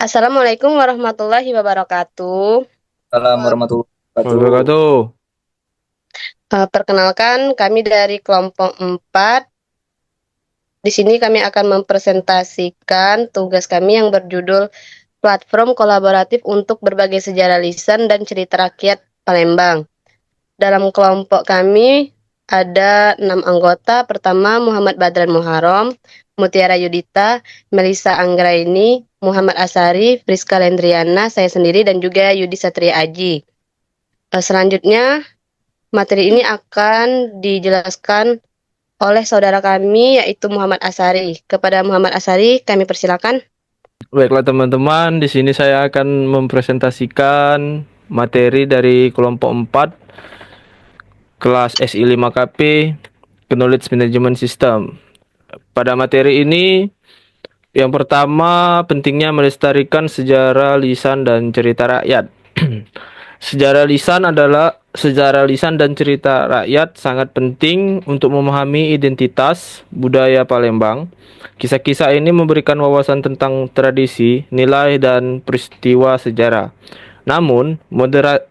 Assalamualaikum warahmatullahi wabarakatuh. Assalamualaikum warahmatullahi wabarakatuh. Wabarakatuh. Perkenalkan, kami dari kelompok 4. Di sini kami akan mempresentasikan tugas kami yang berjudul Platform Kolaboratif untuk Berbagai Sejarah Lisan dan Cerita Rakyat Palembang. Dalam kelompok kami ada 6 anggota. Pertama, Muhammad Badran Muharom, Mutiara Yudita, Melisa Anggraini, Muhammad Asari, Friska Lendriana, saya sendiri, dan juga Yudi Satria Aji. Selanjutnya, materi ini akan dijelaskan oleh saudara kami, yaitu Muhammad Asari. Kepada Muhammad Asari, kami persilakan. Baiklah teman-teman, di sini saya akan mempresentasikan materi dari kelompok 4 kelas SI 5KP Knowledge Management System. Pada materi ini, yang pertama pentingnya melestarikan sejarah lisan dan cerita rakyat. Sejarah lisan dan cerita rakyat sangat penting untuk memahami identitas budaya Palembang. Kisah-kisah ini memberikan wawasan tentang tradisi, nilai, dan peristiwa sejarah. Namun,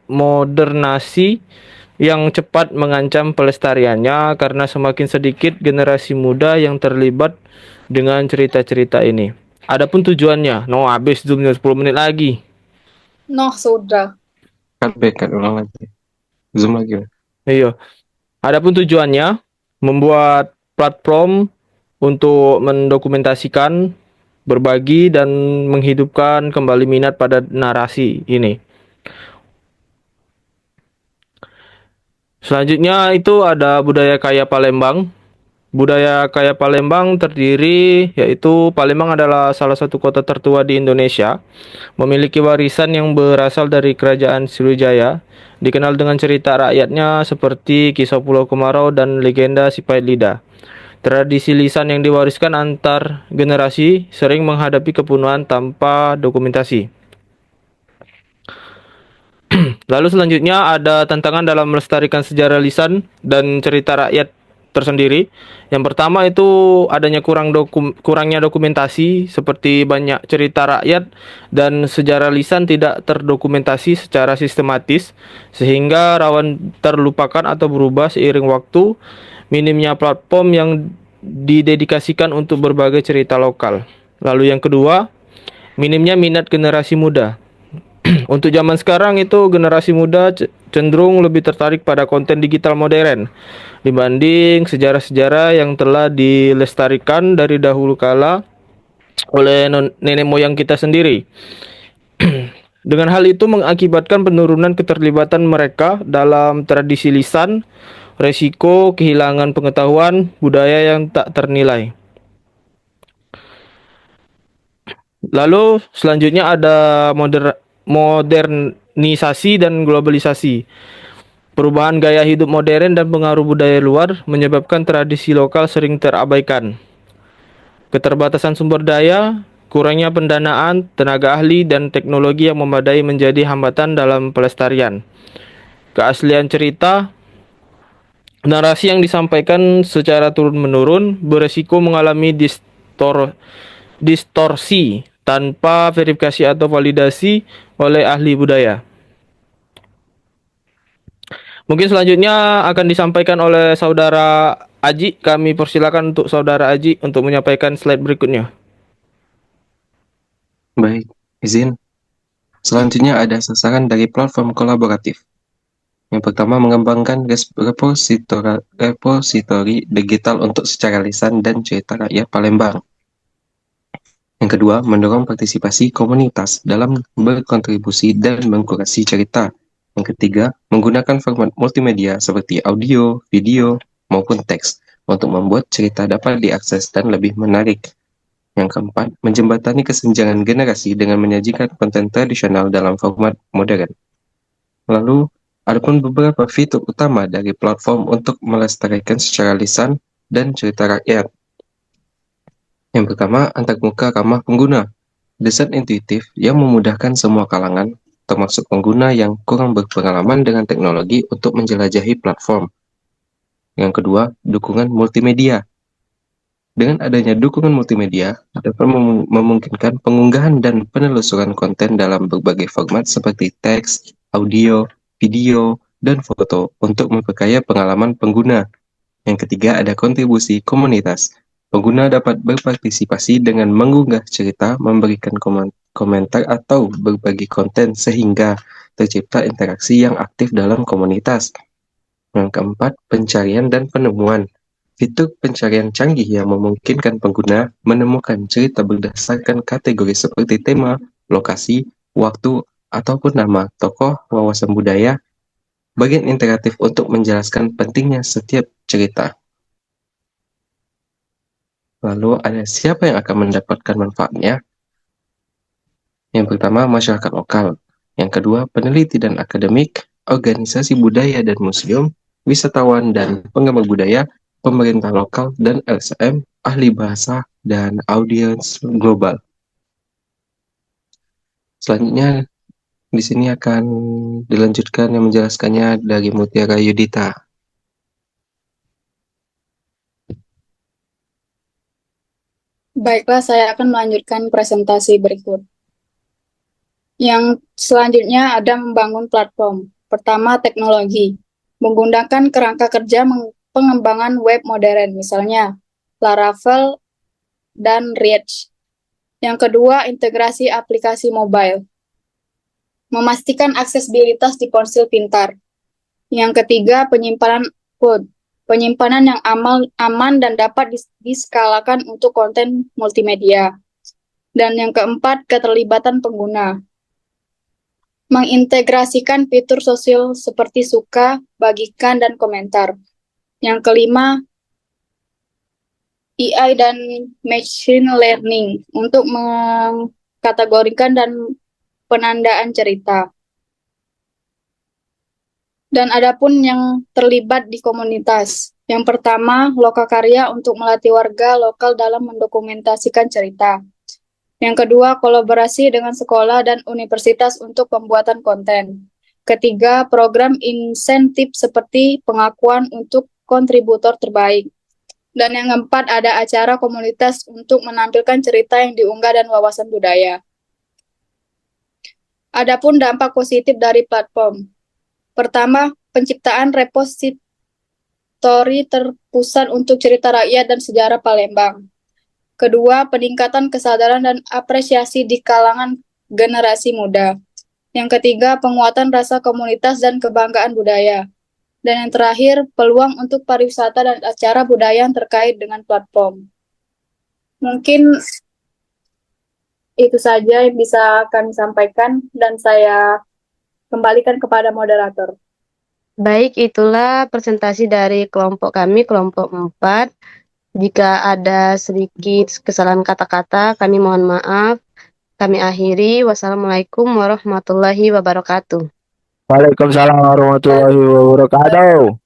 modernasi yang cepat mengancam pelestariannya karena semakin sedikit generasi muda yang terlibat dengan cerita-cerita ini. Adapun tujuannya, habis zoomnya 10 menit lagi. Noh, sudah. Cut ulang lagi. Zoom lagi. Iya. Adapun tujuannya membuat platform untuk mendokumentasikan, berbagi, dan menghidupkan kembali minat pada narasi ini. Selanjutnya itu ada budaya kaya Palembang. Budaya kaya Palembang terdiri yaitu Palembang adalah salah satu kota tertua di Indonesia, memiliki warisan yang berasal dari Kerajaan Sriwijaya, dikenal dengan cerita rakyatnya seperti Kisah Pulau Kemarau dan legenda Si Pait Lidah. Tradisi lisan yang diwariskan antar generasi sering menghadapi kepunuhan tanpa dokumentasi. Lalu selanjutnya ada tantangan dalam melestarikan sejarah lisan dan cerita rakyat tersendiri. Yang pertama itu adanya kurangnya dokumentasi, seperti banyak cerita rakyat dan sejarah lisan tidak terdokumentasi secara sistematis sehingga rawan terlupakan atau berubah seiring waktu. Minimnya platform yang didedikasikan untuk berbagai cerita lokal. Lalu yang kedua, minimnya minat generasi muda. Untuk zaman sekarang itu generasi muda cenderung lebih tertarik pada konten digital modern dibanding sejarah-sejarah yang telah dilestarikan dari dahulu kala oleh nenek moyang kita sendiri. Dengan hal itu mengakibatkan penurunan keterlibatan mereka dalam tradisi lisan, resiko kehilangan pengetahuan budaya yang tak ternilai. Lalu selanjutnya ada modernisasi dan globalisasi. Perubahan gaya hidup modern dan pengaruh budaya luar menyebabkan tradisi lokal sering terabaikan. Keterbatasan sumber daya, kurangnya pendanaan, tenaga ahli, dan teknologi yang memadai menjadi hambatan dalam pelestarian. Keaslian cerita, narasi yang disampaikan secara turun-menurun beresiko mengalami distorsi tanpa verifikasi atau validasi oleh ahli budaya. Mungkin selanjutnya akan disampaikan oleh saudara Aji. Kami persilakan untuk saudara Aji untuk menyampaikan slide berikutnya. Baik, izin. Selanjutnya ada sasaran dari platform kolaboratif. Yang pertama, mengembangkan repositori digital untuk secara lisan dan cerita rakyat Palembang. Yang kedua, mendorong partisipasi komunitas dalam berkontribusi dan mengkurasi cerita. Yang ketiga, menggunakan format multimedia seperti audio, video, maupun teks untuk membuat cerita dapat diakses dan lebih menarik. Yang keempat, menjembatani kesenjangan generasi dengan menyajikan konten tradisional dalam format modern. Lalu, ada pun beberapa fitur utama dari platform untuk melestarikan secara lisan dan cerita rakyat. Yang pertama, antarmuka ramah pengguna. Desain intuitif yang memudahkan semua kalangan, termasuk pengguna yang kurang berpengalaman dengan teknologi untuk menjelajahi platform. Yang kedua, dukungan multimedia. Dengan adanya dukungan multimedia, dapat memungkinkan pengunggahan dan penelusuran konten dalam berbagai format seperti teks, audio, video, dan foto untuk memperkaya pengalaman pengguna. Yang ketiga, ada kontribusi komunitas. Pengguna dapat berpartisipasi dengan mengunggah cerita, memberikan komentar, atau berbagi konten sehingga tercipta interaksi yang aktif dalam komunitas. Yang keempat, pencarian dan penemuan. Fitur pencarian canggih yang memungkinkan pengguna menemukan cerita berdasarkan kategori seperti tema, lokasi, waktu, ataupun nama tokoh, wawasan budaya, bagian interaktif untuk menjelaskan pentingnya setiap cerita. Lalu ada siapa yang akan mendapatkan manfaatnya? Yang pertama, masyarakat lokal. Yang kedua, peneliti dan akademik, organisasi budaya dan museum, wisatawan dan penggemar budaya, pemerintah lokal dan LSM, ahli bahasa, dan audiens global. Selanjutnya, di sini akan dilanjutkan yang menjelaskannya dari Mutiara Yudita. Baiklah, saya akan melanjutkan presentasi berikut. Yang selanjutnya ada membangun platform. Pertama, teknologi. Menggunakan kerangka kerja pengembangan web modern, misalnya Laravel dan React. Yang kedua, integrasi aplikasi mobile. Memastikan aksesibilitas di ponsel pintar. Yang ketiga, penyimpanan code. Penyimpanan yang aman dan dapat diskalakan untuk konten multimedia. Dan yang keempat, keterlibatan pengguna. Mengintegrasikan fitur sosial seperti suka, bagikan, dan komentar. Yang kelima, AI dan machine learning untuk mengkategorikan dan penandaan cerita. Dan adapun yang terlibat di komunitas. Yang pertama, lokakarya untuk melatih warga lokal dalam mendokumentasikan cerita. Yang kedua, kolaborasi dengan sekolah dan universitas untuk pembuatan konten. Ketiga, program insentif seperti pengakuan untuk kontributor terbaik. Dan yang keempat, ada acara komunitas untuk menampilkan cerita yang diunggah dan wawasan budaya. Adapun dampak positif dari platform. Pertama, penciptaan repositori terpusat untuk cerita rakyat dan sejarah Palembang. Kedua, peningkatan kesadaran dan apresiasi di kalangan generasi muda. Yang ketiga, penguatan rasa komunitas dan kebanggaan budaya. Dan yang terakhir, peluang untuk pariwisata dan acara budaya yang terkait dengan platform. Mungkin itu saja yang bisa kami sampaikan dan saya kembalikan kepada moderator. Baik, itulah presentasi dari kelompok kami, kelompok 4. Jika ada sedikit kesalahan kata-kata, kami mohon maaf. Kami akhiri. Wassalamualaikum warahmatullahi wabarakatuh. Waalaikumsalam warahmatullahi wabarakatuh.